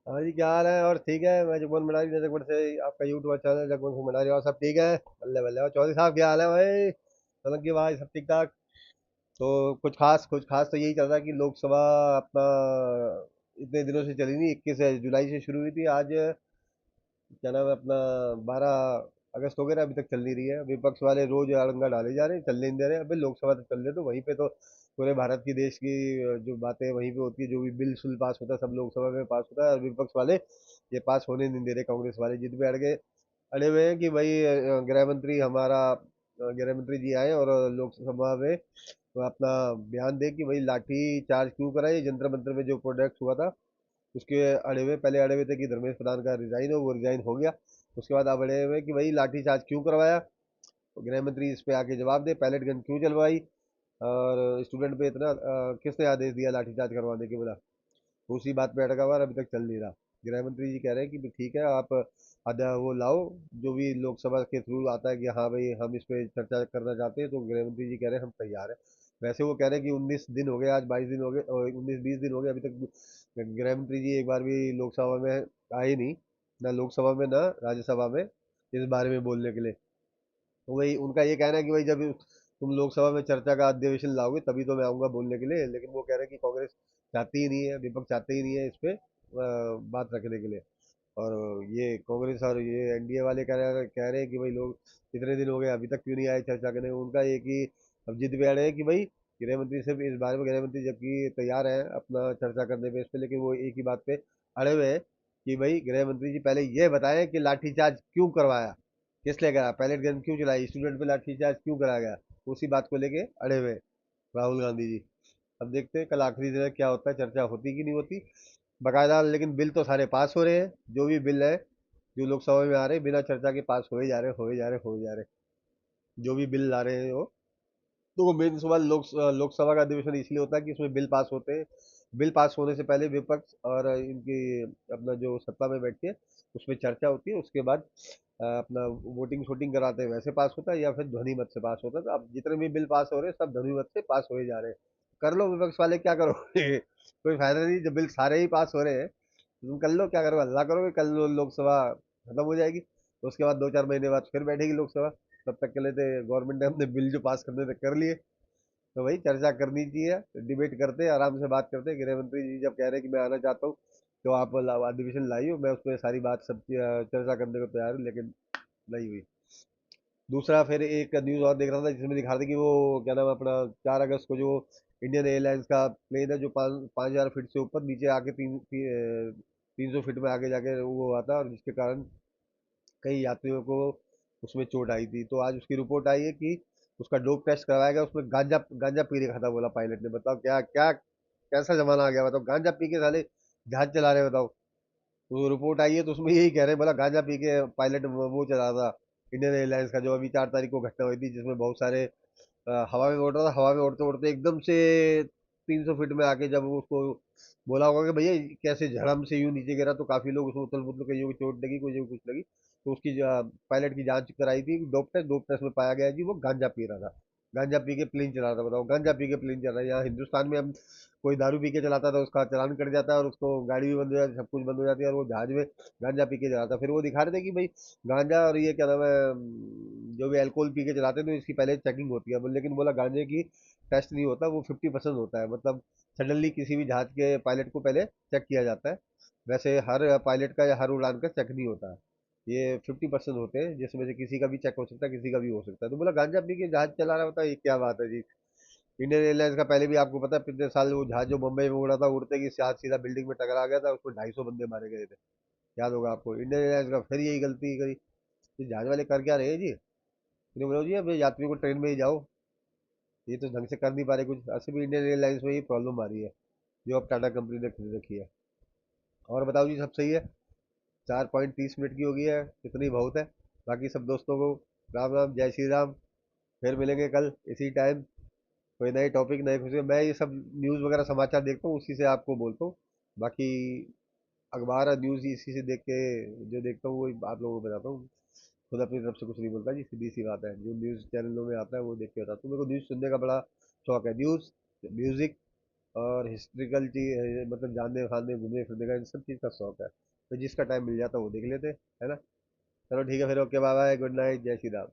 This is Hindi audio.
हाँ जी, क्या हाल है? और ठीक है। मैं जगमोहन मडारी नजकगढ़ से, आपका यूट्यूब चैनल जगमोहन सिंह मडारी। और सब ठीक है? बल्ले बल्ले। और चौधरी साहब क्या हाल है भाई? सोलंकी भाई, सब ठीक ठाक? तो कुछ खास तो यही चल रहा है कि लोकसभा अपना इतने दिनों से चली नहीं, 21 जुलाई से शुरू हुई थी। आज क्या नाम है अपना, 12 अगस्त हो गया ना, अभी तक चल नहीं रही है। विपक्ष वाले रोज अड़ंगा डाले जा रहे हैं, चलने नहीं दे रहे। अबे लोकसभा तो चल रहे, तो वहीं पे तो पूरे भारत की, देश की जो बातें वहीं पे होती है। जो भी बिल सुल पास होता है सब लोकसभा में पास होता है, और विपक्ष वाले ये पास होने नहीं दे रहे। कांग्रेस वाले जिद पे अड़े हुए हैं कि भाई गृह मंत्री हमारा, गृह मंत्री जी आए और लोकसभा में तो अपना बयान दे कि भाई लाठी चार्ज क्यों कराए। जंतर मंतर में जो प्रोटेस्ट हुआ था उसके अड़े हुए, पहले अड़े हुए थे कि धर्मेश प्रधान का रिजाइन हो, वो रिजाइन हो गया। उसके बाद अब अड़े हुए कि भाई लाठी चार्ज क्यों करवाया। तो गृह मंत्री इस पे आके जवाब दे, पैलेट गन क्यों चलवाई, और स्टूडेंट पे इतना किसने आदेश दिया लाठीचार्ज करवाने के, बोला। उसी बात पे अटका हुआ है, अभी तक चल नहीं रहा। गृह मंत्री जी कह रहे हैं कि भी ठीक है, आप आधा वो लाओ जो भी लोकसभा के थ्रू आता है कि हाँ भाई हम इस पे चर्चा करना चाहते हैं। तो गृह मंत्री जी कह रहे हैं हम तैयार हैं। वैसे वो कह रहे हैं कि 19 दिन हो गए, आज 22 दिन हो गए, और 19-20 दिन हो गए, अभी तक गृह मंत्री जी एक बार भी लोकसभा में आए नहीं, ना लोकसभा में ना राज्यसभा में, इस बारे में बोलने के लिए। तो वही उनका ये कहना है कि भाई जब तुम लोकसभा में चर्चा का अधिवेशन लाओगे तभी तो मैं आऊंगा बोलने के लिए। लेकिन वो कह रहे हैं कि कांग्रेस चाहती ही नहीं है, विपक्ष चाहते ही नहीं है इस पे बात रखने के लिए। और ये कांग्रेस और ये एनडीए वाले कह रहे हैं कि भाई लोग इतने दिन हो गए अभी तक क्यों नहीं आए चर्चा करने। उनका एक ही अब जिद पे अड़े हैं कि भाई गृह मंत्री से भी इस बारे में, गृह मंत्री जबकि तैयार है अपना चर्चा करने पे इस पे, लेकिन वो एक ही बात पे अड़े हुए हैं कि भाई गृह मंत्री जी पहले ये बताएं कि लाठीचार्ज क्यों करवाया, किस लिए करा, पैलेट गन क्यों चलाई, स्टूडेंट पे लाठीचार्ज क्यों कराया गया। उसी बात को लेके अड़े हुए हैं राहुल गांधी जी। अब देखते हैं कल आखिरी दिन है, क्या होता है, चर्चा होती कि नहीं होती बकायदा। लेकिन बिल तो सारे पास हो रहे हैं, जो भी बिल है जो लोकसभा में आ रहे हैं बिना चर्चा के पास हो ही जा रहे, हो ही जा रहे, हो ही जा रहे। जो भी बिल ला रहे हैं वो, तो वो मेन सवाल लोकसभा का अधिवेशन इसलिए होता है कि उसमें बिल पास होते हैं। बिल पास होने से पहले विपक्ष और इनकी अपना जो सत्ता में बैठती है उसमें चर्चा होती है। उसके बाद अपना वोटिंग शोटिंग कराते हैं, वैसे पास होता है या फिर ध्वनि मत से पास होता है। तो अब जितने भी बिल पास हो रहे हैं सब ध्वनि मत से पास हो ही जा रहे हैं। कर लो विपक्ष वाले, क्या करोगे कोई फायदा नहीं, जब बिल सारे ही पास हो रहे हैं तो तुम कर लो, क्या करो, हल्ला करोगे। कल लोकसभा खत्म हो जाएगी, तो उसके बाद 2-4 महीने बाद फिर बैठेगी लोकसभा। तब तक के लिए तो गवर्नमेंट ने अपने बिल जो पास करने थे कर लिए। तो भाई चर्चा करनी चाहिए, डिबेट करते हैं, आराम से बात करते हैं। गृह मंत्री जी जब कह रहे हैं कि मैं आना चाहता हूँ तो आप अधिवेशन लाइए, मैं उसमें सारी बात सब चर्चा करने को तैयार हूँ, लेकिन नहीं हुई। दूसरा फिर एक न्यूज़ और देख रहा था जिसमें दिखा रहा था कि वो क्या नाम है अपना, 4 अगस्त को जो इंडियन एयरलाइंस का प्लेन है जो 5,000 फीट से ऊपर नीचे आके 300 फीट में आगे जाके वो हुआ था, और जिसके कारण कई यात्रियों को उसमें चोट आई थी। तो आज उसकी रिपोर्ट आई है कि उसका डोप टेस्ट करवाया गया, उसमें गांजा गांजा पी रखा था, बोला पायलट ने। बताओ क्या क्या कैसा जमाना आ गया, बताओ गांजा पी के साले जहाज चला रहे हैं, बताओ। तो रिपोर्ट आई है तो उसमें यही कह रहे हैं, बोला गांजा पी के पायलट वो चला रहा था इंडियन एयरलाइंस का, जो अभी 4 तारीख को घटना हुई थी जिसमें बहुत सारे हवा में उड़ रहा था। हवा में उड़ते उड़ते एकदम से 300 फीट में आके जब उसको बोला होगा कि भैया ये कैसे झड़म से यूं नीचे गिरा, तो काफी लोग उसमें उथल पुथल, कईयों को चोट लगी, कोई को कुछ लगी। तो उसकी पायलट की जांच कराई थी, डोप टेस्ट में पाया गया जी वो गांजा पी रहा था। गांजा पी के प्लेन चला रहा था, बताओ। गांजा पी के प्लेन चल रहा है यहाँ हिंदुस्तान में। हम कोई दारू पी के चलाता था उसका चालान कट जाता है, और उसको गाड़ी भी बंद हो जाती है, सब कुछ बंद हो जाती है, और वो जहाज में गांजा पी के चलाता। फिर वो दिखा रहे थे कि भाई गांजा और ये क्या नाम है जो भी अल्कोहल पी के चलाते हैं तो इसकी पहले चेकिंग होती है। लेकिन बोला गांजे की टेस्ट नहीं होता, वो 50% होता है। मतलब सडनली किसी भी जहाज के पायलट को पहले चेक किया जाता है, वैसे हर पायलट का या हर उड़ान का चेक नहीं होता है। ये 50% होते हैं, जिसमें से किसी का भी चेक हो सकता है, किसी का भी हो सकता है। तो बोला गांजा पी के जहाज चला रहा होता है, ये क्या बात है जी। इंडियन एयरलाइंस का पहले भी आपको पता है पिछले साल वो जहाज जो मुंबई में उड़ा था, उड़ते की साथ सीधा बिल्डिंग में टकरा गया था, उसमें 250 बंदे मारे गए थे। याद होगा आपको, इंडियन एयरलाइंस का फिर यही गलती करी। ये जहाज वाले कर क्या रहे हैं जी। इन्हें बोलो जी अब यात्रियों को ट्रेन में ही जाओ, ये तो ढंग से कर नहीं पा रहे कुछ। ऐसे भी इंडियन एयरलाइंस में ही प्रॉब्लम आ रही है जो अब टाटा कंपनी ने खरीद रखी है। और बताओ जी, सब सही है? 4.30 मिनट की हो गई है, इतनी बहुत है। बाकी सब दोस्तों को राम राम, जय श्री राम। फिर मिलेंगे कल इसी टाइम, कोई नए टॉपिक, नए खुशी। मैं ये सब न्यूज़ वगैरह समाचार देखता हूँ, उसी से आपको बोलता हूँ। बाकी अखबार और न्यूज़ इसी से देख के जो देखता हूँ वही आप लोगों को बताता हूँ। खुद अपनी तरफ से कुछ नहीं बोलता जी, सीधी सी बात है। जो न्यूज़ चैनलों में आता है वो देख के बताता हूँ। मेरे को न्यूज़ सुनने का बड़ा शौक है, न्यूज़, म्यूजिक, और हिस्ट्रिकल चीज मतलब जानने खाने घूमने फिरने का इन सब चीज़ का शौक है, तो जिसका टाइम मिल जाता है वो देख लेते हैं, है ना। चलो ठीक है फिर, okay bye bye, good night, जय श्री राम।